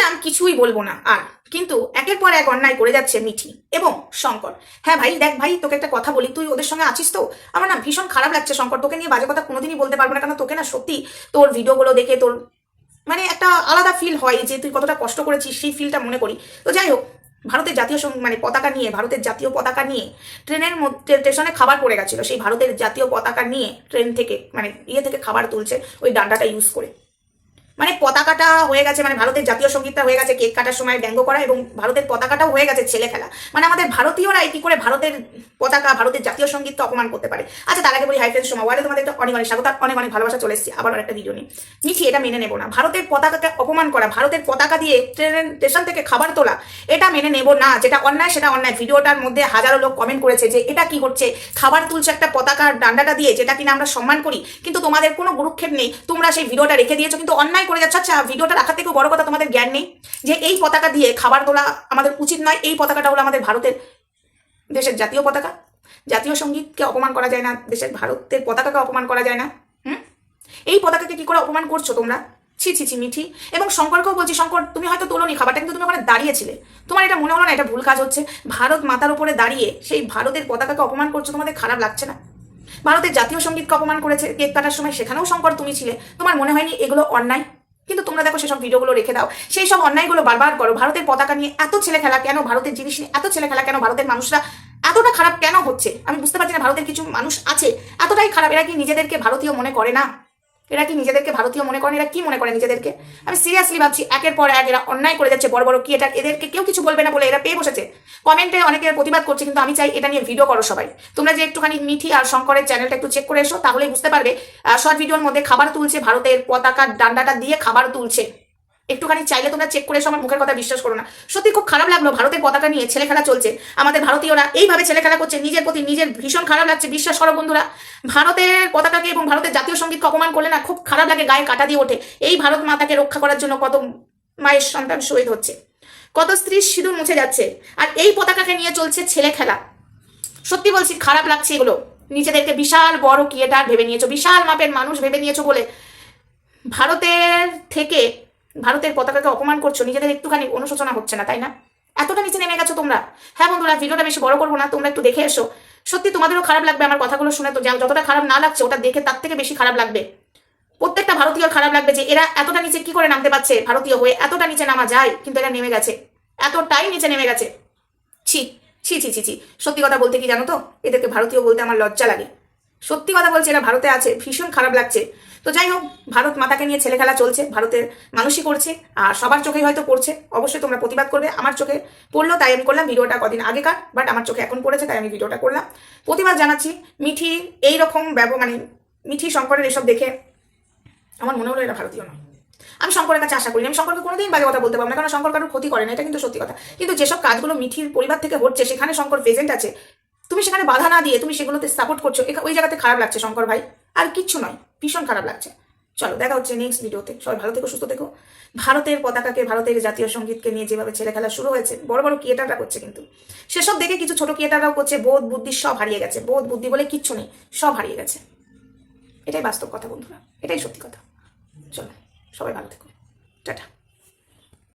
ভেবেছিলাম কিছুই বলবো না আর, কিন্তু একের পর এক অন্যায় করে যাচ্ছে মিঠি এবং শঙ্কর। হ্যাঁ ভাই, দেখ ভাই, তোকে একটা কথা বলি, তুই ওদের সঙ্গে আছিস তো, আমার না ভীষণ খারাপ লাগছে শঙ্কর। তোকে নিয়ে বাজে কথা কোনোদিনই বলতে পারবো না, কারণ তোকে না সত্যি তোর ভিডিওগুলো দেখে তোর মানে একটা আলাদা ফিল হয় যে তুই কতটা কষ্ট করেছিস, সেই ফিলটা মনে করি। তো যাই হোক, ভারতের জাতীয় মানে পতাকা নিয়ে, ভারতের জাতীয় পতাকা নিয়ে ট্রেনের মধ্যে স্টেশনে খাবার পড়ে গেছিল, সেই ভারতের জাতীয় পতাকা নিয়ে ট্রেন থেকে মানে থেকে খাবার তুলছে ওই ডান্ডাটা ইউজ করে। মানে পতাকাটা হয়ে গেছে, মানে ভারতের জাতীয় সঙ্গীতটা হয়ে গেছে কেক কাটার সময় ব্যঙ্গ করা, এবং ভারতের পতাকাটাও হয়ে গেছে ছেলে খেলা। মানে আমাদের ভারতীয়রাই কি করে ভারতের পতাকা, ভারতের জাতীয় সঙ্গীতকে অপমান করতে পারে। আচ্ছা, তার আগে বলি, হাই ফ্রেন্ডস, সময় তোমাদের একটা অনেক অনেক স্বাগত, অনেক অনেক ভালোবাসা। চলে এসেছি আবার একটা ভিডিও নিয়ে। মিঠি, এটা মেনে নেবো না। ভারতের পতাকাকে অপমান করা, ভারতের পতাকা দিয়ে ট্রেন স্টেশন থেকে খাবার তোলা, এটা মেনে নেবো না। যেটা অন্যায় সেটা অন্যায়। ভিডিওটার মধ্যে হাজারো লোক কমেন্ট করেছে যে এটা কি হচ্ছে, খাবার তুলছে একটা পতাকার ডান্ডাটা দিয়ে, যেটা কিনা আমরা সম্মান করি, কিন্তু তোমাদের কোনো গুরুক্ষেপ নেই, তোমরা সেই ভিডিওটা রেখে দিয়েছো, কিন্তু অন্যায় করে যাচ্ছে। আচ্ছা, ভিডিওটা রাখার থেকেও বড় কথা, তোমাদের জ্ঞান নেই যে এই পতাকা দিয়ে খাবার তোলা আমাদের উচিত নয়। এই পতাকাটা হলো আমাদের ভারতের দেশের জাতীয় পতাকা। জাতীয় সঙ্গীতকে অপমান করা যায় না, দেশের ভারতের পতাকাকে অপমান করা যায় না। এই পতাকাকে কি করে অপমান করছো তোমরা? ছি ছি ছি মিঠি। এবং শঙ্করকেও বলছি, শঙ্কর, তুমি হয়তো তোলোনি খাবারটা, কিন্তু তুমি ওখানে দাঁড়িয়েছিলে, তোমার এটা মনে হলো না এটা ভুল কাজ হচ্ছে? ভারত মাতার উপরে দাঁড়িয়ে সেই ভারতের পতাকাকে অপমান করছো, তোমাদের খারাপ লাগছে না? ভারতের জাতীয় সঙ্গীতকে অপমান করেছে কেক কাটার সময়, সেখানেও শঙ্কর তুমি ছিলে, তোমার মনে হয়নি এগুলো অন্যায়? কিন্তু তোমরা দেখো সেসব ভিডিওগুলো রেখে দাও, সেই সব অন্যায়গুলো বারবার করো। ভারতের পতাকা নিয়ে এত ছেলে খেলা কেন? ভারতের জিনিস নিয়ে এত ছেলে খেলা কেন? ভারতের মানুষরা এতটা খারাপ কেন হচ্ছে? আমি বুঝতে পারছি না। ভারতের কিছু মানুষ আছে এতটাই খারাপ, এরা কি নিজেদেরকে ভারতীয় মনে করে না? এরা কি নিজেদেরকে ভারতীয় মনে করেন? এরা কি মনে করে নিজেদেরকে? আমি সিরিয়াসলি ভাবছি, একের পর এক এরা অন্যায় করে যাচ্ছে, বড় বড় কি এটা, এদেরকে কেউ কিছু বলবে না বলে এরা পেয়ে বসেছে। কমেন্টে অনেকে প্রতিবাদ করছে, কিন্তু আমি চাই এটা নিয়ে ভিডিও করো সবাই। তোমরা যে একটুখানি মিঠি আর শঙ্করের চ্যানেলটা একটু চেক করে এসো, তাহলেই বুঝতে পারবে। শর্ট ভিডিওর মধ্যে খাবার তুলছে, ভারতের পতাকার ডান্ডাটা দিয়ে খাবার তুলছে। একটুখানি চাইলে তোমরা চেক করে এসো, আমার মুখের কথা বিশ্বাস করো না। সত্যি খুব খারাপ লাগলো, ভারতের পতাকা নিয়ে ছেলে খেলা চলছে, আমাদের ভারতীয়রা এইভাবে ছেলে খেলা করছে, নিজের প্রতি নিজের ভীষণ খারাপ লাগছে। বিশ্বাস করো বন্ধুরা, ভারতের পতাকাকে এবং ভারতের জাতীয় সঙ্গীতকে অপমান করলে না খুব খারাপ লাগে, গায়ে কাটা দিয়ে ওঠে। এই ভারত মাতাকে রক্ষা করার জন্য কত মায়ের সন্তান শহীদ হচ্ছে, কত স্ত্রীর সিঁদুর মুছে যাচ্ছে, আর এই পতাকাকে নিয়ে চলছে ছেলে খেলা। সত্যি বলছি, খারাপ লাগছে এগুলো। নিজেদেরকে বিশাল বড় ক্রিয়েটার ভেবে নিয়েছো, বিশাল মাপের মানুষ ভেবে নিয়েছো বলে ভারতের থেকে ভারতের পতাকাকে অপমান করছো, নিজেদের একটুখানি অনুশোচনা হচ্ছে না, তাই না? এতটা নিচে নেমে গেছো তোমরা। হ্যাঁ বন্ধুরা, ভিডিওটা বেশি বড় করবো না, তোমরা একটু দেখে এসো। সত্যি তোমাদেরও খারাপ লাগবে আমার কথাগুলো শুনে। তো যতটা খারাপ না লাগছে, ওটা দেখে তার থেকে বেশি খারাপ লাগবে। প্রত্যেকটা ভারতীয় খারাপ লাগবে যে এরা এতটা নিচে কি করে নামতে পারছে। ভারতীয় হয়ে এতটা নিচে নামা যায়, কিন্তু এরা নেমে গেছে, এতটাই নিচে নেমে গেছে। ছি ছি ছি ছি ছি। সত্যি কথা বলতে কি জানো তো, এদেরকে ভারতীয় বলতে আমার লজ্জা লাগে। সত্যি কথা বলছি, এরা ভারতে আছে, ভীষণ খারাপ লাগছে। তো যাই হোক, ভারত মাতাকে নিয়ে ছেলে খেলা চলছে, ভারতের মানুষই করছে, আর সবার চোখেই হয়তো পড়ছে। অবশ্যই তোমরা প্রতিবাদ করবে। আমার চোখে পড়লো তাই আমি করলাম ভিডিওটা, কদিন আগেকার, বাট আমার চোখে এখন পড়েছে তাই আমি ভিডিওটা করলাম। প্রতিবাদ জানাচ্ছি। মিঠি এইরকম মানে মিঠি শঙ্করের এসব দেখে আমার মনে হলো এরা ভারতীয় নয়। আমি শঙ্করের কাছে আশা করি, আমি শঙ্করকে কোনোদিন বাজে কথা বলতে পারবো না, কারণ শঙ্কর কারোর ক্ষতি করে না, এটা কিন্তু সত্যি কথা। কিন্তু যেসব কাজগুলো মিঠির পরিবার থেকে হচ্ছে, সেখানে শঙ্কর প্রেজেন্ট আছে, তুমি সেখানে বাধা না দিয়ে তুমি সেগুলোতে সাপোর্ট করছো, ওই জায়গাতে খারাপ লাগছে শঙ্কর ভাই, আর কিচ্ছু নয়, ভীষণ খারাপ লাগছে। চলো, দেখা হচ্ছে নেক্সট ভিডিওতে। সবাই ভালো থেকো, সুস্থ থেকো। ভারতের পতাকাকে, ভারতের জাতীয় সঙ্গীতকে নিয়ে যেভাবে ছেলে খেলা শুরু হয়েছে, বড় বড় ক্রিয়েটাররা করছে, কিন্তু সেসব দেখে কিছু ছোট ক্রিয়েটাররাও করছে। বোধ বুদ্ধি সব হারিয়ে গেছে, বোধ বুদ্ধি বলে কিচ্ছু নেই, সব হারিয়ে গেছে। এটাই বাস্তব কথা বন্ধুরা, এটাই সত্যি কথা। চলো, সবাই ভালো থেকো, টাটা।